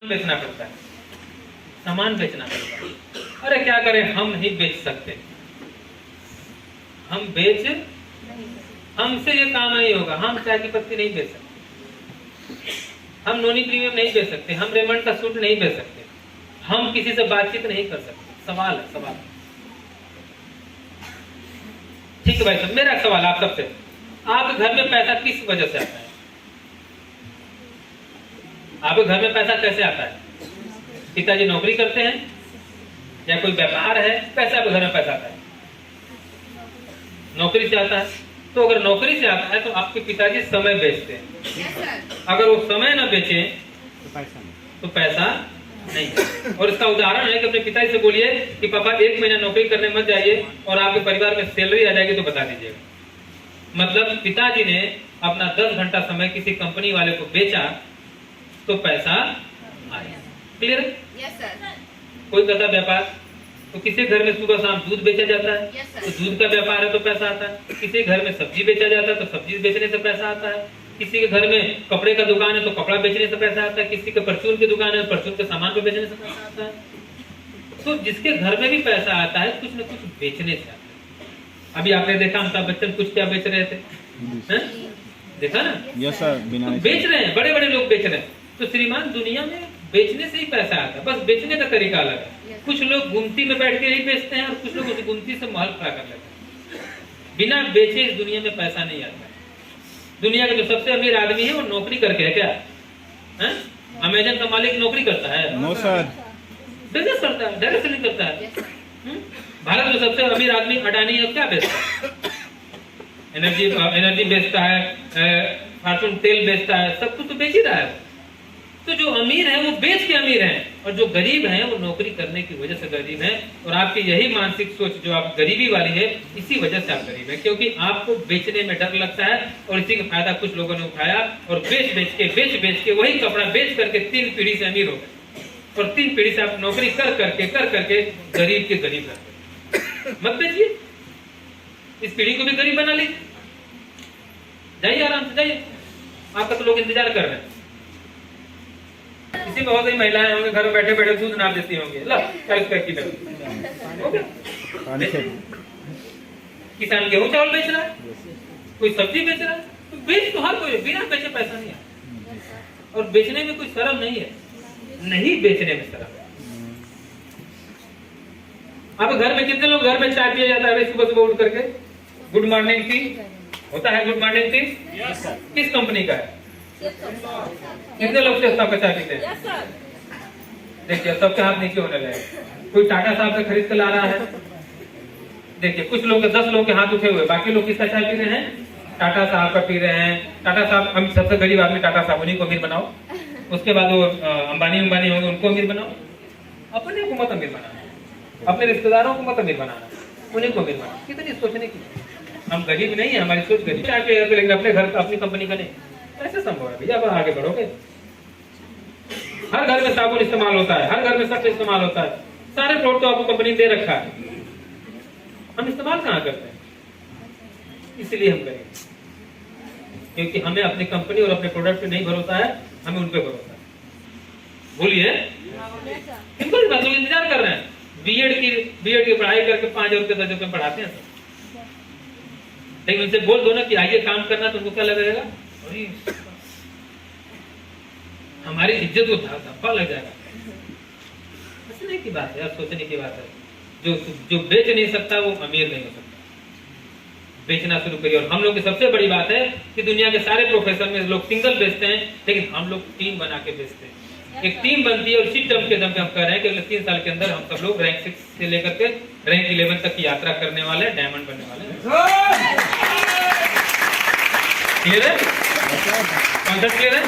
बेचना पड़ता है, सामान बेचना पड़ता है। अरे क्या करें, हम नहीं बेच सकते, हम बेच हमसे ये काम नहीं होगा। हम चाय की पत्ती नहीं बेच सकते, हम नोनी प्रीमियम नहीं बेच सकते, हम रेमंड का सूट नहीं बेच सकते, हम किसी से बातचीत नहीं कर सकते। सवाल है, सवाल। ठीक है भाई साहब, मेरा सवाल आप सबसे, आपके घर में पैसा किस वजह से आता है? आपके घर में पैसा कैसे आता है? पिताजी नौकरी करते हैं या कोई व्यापार है? कैसे आपके घर में पैसा आता है? नौकरी से आता है। तो अगर नौकरी से आता है तो आपके पिताजी समय बेचते हैं। अगर वो समय ना बेचे तो पैसा नहीं। और इसका उदाहरण है कि अपने पिताजी से बोलिए कि पापा 1 महीना नौकरी करने मत जाइए और आपके परिवार में सैलरी आ जाएगी तो बता दीजिएगा। मतलब पिताजी ने अपना 10 घंटा समय किसी कंपनी वाले को बेचा तो पैसा आया। क्लियर है? Yes sir. कोई करता व्यापार तो किसी घर में सुबह शाम दूध बेचा जाता है, yes, तो दूध का व्यापार है तो पैसा आता है। किसी घर में सब्जी बेचा जाता है तो सब्जी बेचने से पैसा आता है। किसी के घर में कपड़े का दुकान है तो कपड़ा बेचने से पैसा आता है। किसी के परचून की दुकान है, परचून के सामान को बेचने से पैसा आता है। तो जिसके घर में भी पैसा आता है कुछ न कुछ बेचने से आता है। अभी आपने देखा अमिताभ बच्चन कुछ क्या बेच रहे थे, देखा ना? Yes sir. तो बेच रहे हैं, बड़े बड़े लोग बेच रहे हैं। तो श्रीमान दुनिया में बेचने से ही पैसा आता है, बस बेचने का तरीका अलग है। कुछ लोग गुमती में बैठ के ही बेचते हैं और कुछ लोग उस गुमती से महल खड़ा कर लेते हैं। बिना बेचे इस दुनिया में पैसा नहीं आता है। दुनिया का जो सबसे अमीर आदमी है वो नौकरी करके है क्या? अमेजन का मालिक नौकरी करता है? No sir. बिजनेस करता है, डायरेक्ट सेलिंग करता है। भारत में सबसे अमीर आदमी अडानी है, क्या बेचता है? एनर्जी बेचता है, फॉर्चून तेल बेचता है, सब कुछ तो बेच ही रहा है। तो जो अमीर है वो बेच के अमीर हैं और जो गरीब हैं वो नौकरी करने की वजह से गरीब हैं। और आपकी यही मानसिक सोच जो आप गरीबी वाली है, इसी वजह से आप गरीब हैं, क्योंकि आपको बेचने में डर लगता है और इसी का फायदा कुछ लोगों ने उठाया और बेच के वही कपड़ा बेच करके 3 पीढ़ी से अमीर हो गए और 3 पीढ़ी से आप नौकरी कर करके गरीब के गरीब रहते। मत बेचिए, इस पीढ़ी को भी गरीब बना लीजिए। जाइए आराम से जाइए, आपका तो लोग इंतजार कर रहे हैं। इसी बहुत ही महिलाएं होंगे घर में बैठे बैठे दूध नाप देती होंगी, ला 40 रुपए किलो। किसान गेहूं चावल बेच रहा है, कोई सब्जी बेच रहा है, तो बेच तो हर कोई, बिना बेचे पैसा नहीं आता। और बेचने में कोई शर्म नहीं है, नहीं बेचने में शर्म है। अब घर में कितने लोग घर में चाय पिया जाता है सुबह सुबह उठ करके? गुड मॉर्निंग टी होता है, गुड मॉर्निंग टी किस कंपनी का है? कितने लोग से सबका चाय पीते हैं? देखिए सबके हाथ नीचे होने लगे। कोई टाटा साहब से खरीद कर ला रहा है, देखिए कुछ लोग 10 लोग के हाथ उठे हुए, बाकी लोग किसका चाय पी रहे हैं? टाटा साहब का पी रहे हैं। टाटा साहब, हम सबसे गरीब आदमी टाटा साहब, उन्हीं को अमीर बनाओ। उसके बाद वो अंबानी होंगे, उनको अमीर बनाओ। अपने को मत अमीर बनाना, अपने रिश्तेदारों को मत अमीर बनाना, उन्हीं को अमीर बनाना। कितनी सोचने की, हम गरीब नहीं है, हमारी सोच गरीब है, लेकिन अपने घर अपनी कंपनी का नहीं। कैसे संभव है भैया? अब आगे बढ़ोगे। हर घर में साबुन इस्तेमाल होता है, हर घर में सर्फ इस्तेमाल होता है, सारे प्रोडक्ट तो आपको कंपनी दे रखा है, हम इस्तेमाल कहाँ करते हैं? इसलिए हम करेंगे, क्योंकि हमें अपनी कंपनी और अपने प्रोडक्ट पे नहीं भरोसा है, हमें उन पे भरोसा है। बोलिए, सिंपल बात, लोग इंतजार कर रहे हैं। बीएड की पढ़ाई करके 5,000 रुपये 10,000 रुपये पढ़ाते हैं, लेकिन उनसे बोल दो ना कि आइए काम करना, तो उनको क्या लगेगा? हमारी इज्जत को धप्पा लग जाएगा। सोचने की बात है, सोचने की बात है। जो बेच नहीं सकता वो अमीर नहीं हो सकता। बेचना शुरू करिए। और हम लोग की सबसे बड़ी बात है कि दुनिया के सारे प्रोफेशन में लोग सिंगल बेचते हैं, लेकिन हम लोग टीम बना के बेचते हैं। एक टीम बनती है और इसी टर्म के दम पे हम कह रहे हैं कि अगले 3 साल के अंदर हम सब लोग रैंक 6 से लेकर के रैंक 11 तक की यात्रा करने वाले हैं, डायमंड बनने वाले हैं। क्लियर है? कॉन्सेप्ट क्लियर है?